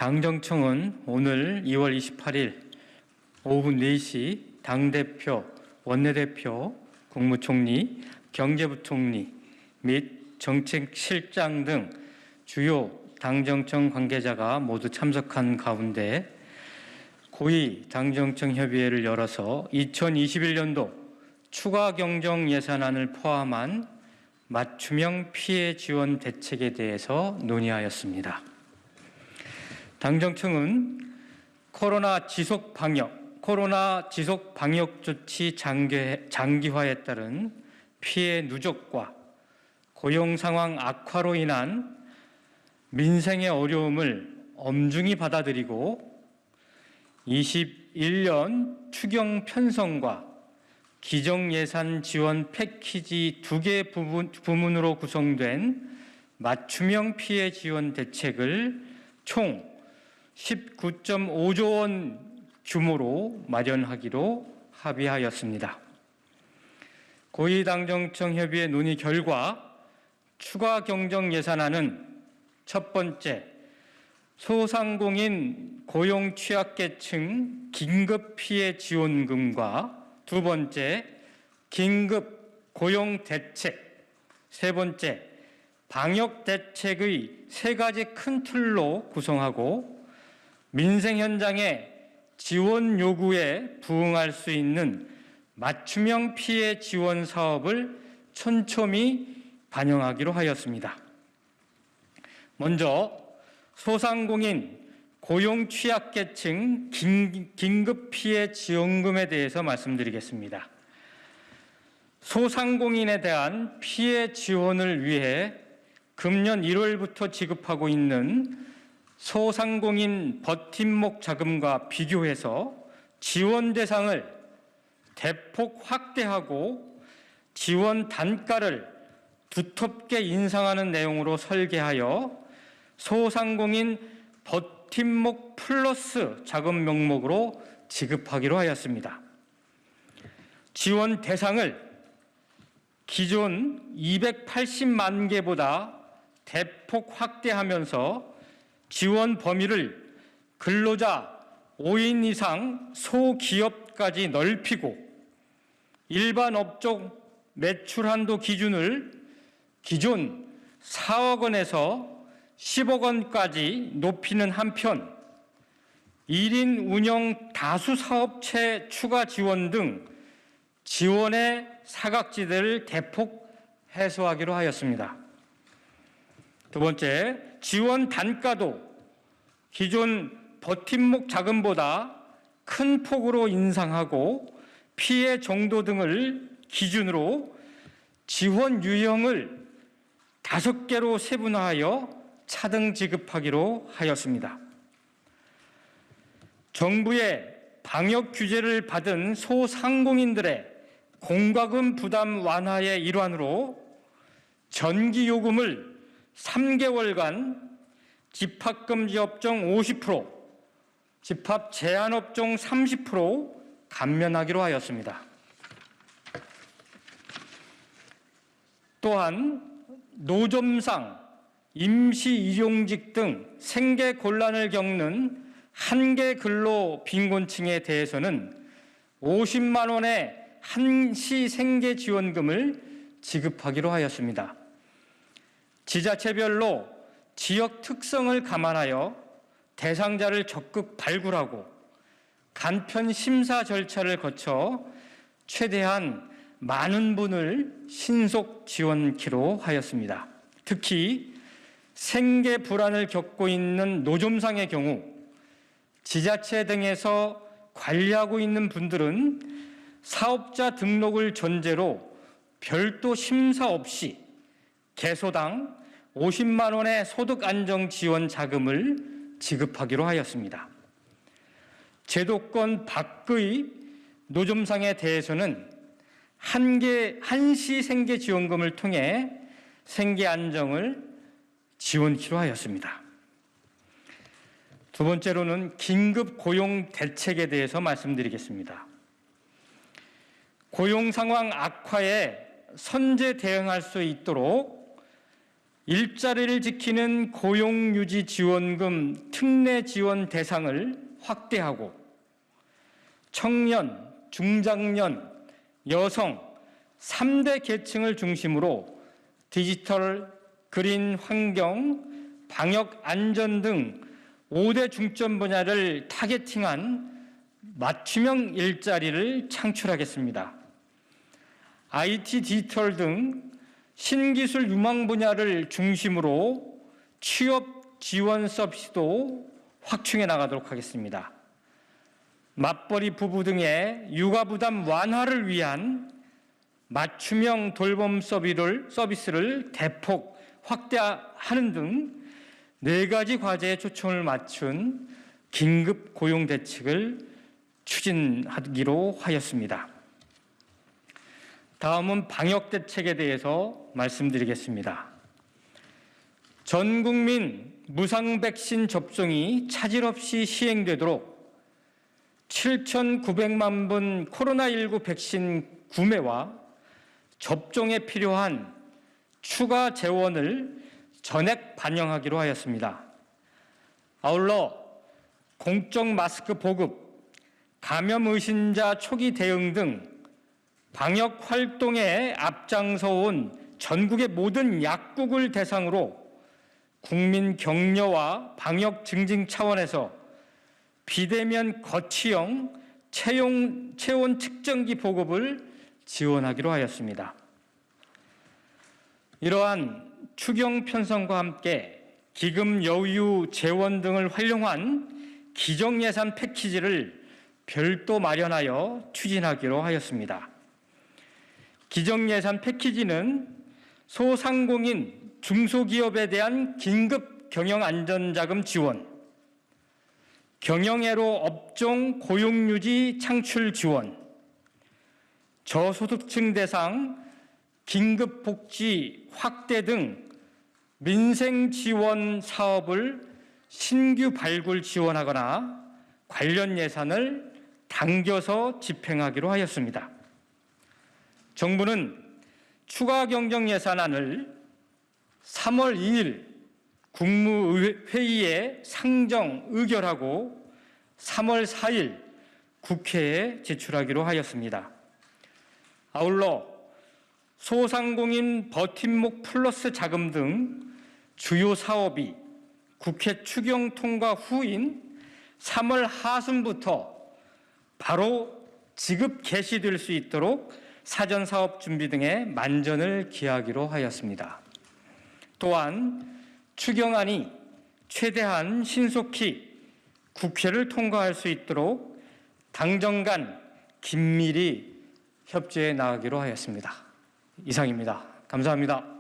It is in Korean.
당정청은 오늘 2월 28일 오후 4시 당대표, 원내대표, 국무총리, 경제부총리 및 정책실장 등 주요 당정청 관계자가 모두 참석한 가운데 고위 당정청 협의회를 열어서 2021년도 추가 경정 예산안을 포함한 맞춤형 피해 지원 대책에 대해서 논의하였습니다. 당정청은 코로나 지속 방역 조치 장기화에 따른 피해 누적과 고용 상황 악화로 인한 민생의 어려움을 엄중히 받아들이고 21년 추경 편성과 기정예산 지원 패키지 2개 부문으로 구성된 맞춤형 피해 지원 대책을 총 19.5조 원 규모로 마련하기로 합의하였습니다. 고위당정청 협의회 논의 결과 추가 경정 예산안은 첫 번째, 소상공인 고용 취약계층 긴급 피해 지원금과 두 번째, 긴급 고용 대책, 세 번째, 방역 대책의 세 가지 큰 틀로 구성하고 민생 현장의 지원 요구에 부응할 수 있는 맞춤형 피해 지원 사업을 촘촘히 반영하기로 하였습니다. 먼저 소상공인 고용 취약계층 긴급 피해 지원금에 대해서 말씀드리겠습니다. 소상공인에 대한 피해 지원을 위해 금년 1월부터 지급하고 있는 소상공인 버팀목 자금과 비교해서 지원 대상을 대폭 확대하고 지원 단가를 두텁게 인상하는 내용으로 설계하여 소상공인 버팀목 플러스 자금 명목으로 지급하기로 하였습니다. 지원 대상을 기존 280만 개보다 대폭 확대하면서 지원 범위를 근로자 5인 이상 소기업까지 넓히고 일반 업종 매출 한도 기준을 기존 4억 원에서 10억 원까지 높이는 한편 1인 운영 다수 사업체 추가 지원 등 지원의 사각지대를 대폭 해소하기로 하였습니다. 두 번째, 지원 단가도 기존 버팀목 자금보다 큰 폭으로 인상하고 피해 정도 등을 기준으로 지원 유형을 5개로 세분화하여 차등 지급하기로 하였습니다. 정부의 방역 규제를 받은 소상공인들의 공과금 부담 완화의 일환으로 전기요금을 3개월간 집합금지 업종 50%, 집합 제한 업종 30% 감면하기로 하였습니다. 또한 노점상, 임시일용직 등 생계 곤란을 겪는 한계 근로 빈곤층에 대해서는 50만 원의 한시 생계 지원금을 지급하기로 하였습니다. 지자체별로 지역 특성을 감안하여 대상자를 적극 발굴하고 간편 심사 절차를 거쳐 최대한 많은 분을 신속 지원키로 하였습니다. 특히 생계 불안을 겪고 있는 노점상의 경우 지자체 등에서 관리하고 있는 분들은 사업자 등록을 전제로 별도 심사 없이 개소당 50만 원의 소득 안정 지원 자금을 지급하기로 하였습니다. 제도권 밖의 노점상에 대해서는 한시 생계 지원금을 통해 생계 안정을 지원키로 하였습니다. 두 번째로는 긴급 고용 대책에 대해서 말씀드리겠습니다. 고용 상황 악화에 선제 대응할 수 있도록 일자리를 지키는 고용유지지원금 특례 지원 대상을 확대하고 청년, 중장년, 여성 3대 계층을 중심으로 디지털, 그린 환경, 방역 안전 등 5대 중점 분야를 타겟팅한 맞춤형 일자리를 창출하겠습니다. IT, 디지털 등 신기술 유망 분야를 중심으로 취업 지원 서비스도 확충해 나가도록 하겠습니다. 맞벌이 부부 등의 육아 부담 완화를 위한 맞춤형 돌봄 서비스를 대폭 확대하는 등 4가지 과제에 초점을 맞춘 긴급 고용 대책을 추진하기로 하였습니다. 다음은 방역 대책에 대해서 말씀드리겠습니다. 전 국민 무상 백신 접종이 차질 없이 시행되도록 7,900만 분 코로나19 백신 구매와 접종에 필요한 추가 재원을 전액 반영하기로 하였습니다. 아울러 공적 마스크 보급, 감염 의심자 초기 대응 등 방역 활동에 앞장서온 전국의 모든 약국을 대상으로 국민 격려와 방역 증진 차원에서 비대면 거치형 체온 측정기 보급을 지원하기로 하였습니다. 이러한 추경 편성과 함께 기금 여유 재원 등을 활용한 기정예산 패키지를 별도 마련하여 추진하기로 하였습니다. 기정예산 패키지는 소상공인, 중소기업에 대한 긴급 경영안전자금 지원, 경영애로 업종 고용유지 창출 지원, 저소득층 대상 긴급복지 확대 등 민생 지원 사업을 신규 발굴 지원하거나 관련 예산을 당겨서 집행하기로 하였습니다. 정부는 추가 경정 예산안을 3월 2일 국무회의에 상정 의결하고 3월 4일 국회에 제출하기로 하였습니다. 아울러 소상공인 버팀목 플러스 자금 등 주요 사업이 국회 추경 통과 후인 3월 하순부터 바로 지급 개시될 수 있도록 사전 사업 준비 등에 만전을 기하기로 하였습니다. 또한 추경안이 최대한 신속히 국회를 통과할 수 있도록 당정 간 긴밀히 협조해 나가기로 하였습니다. 이상입니다. 감사합니다.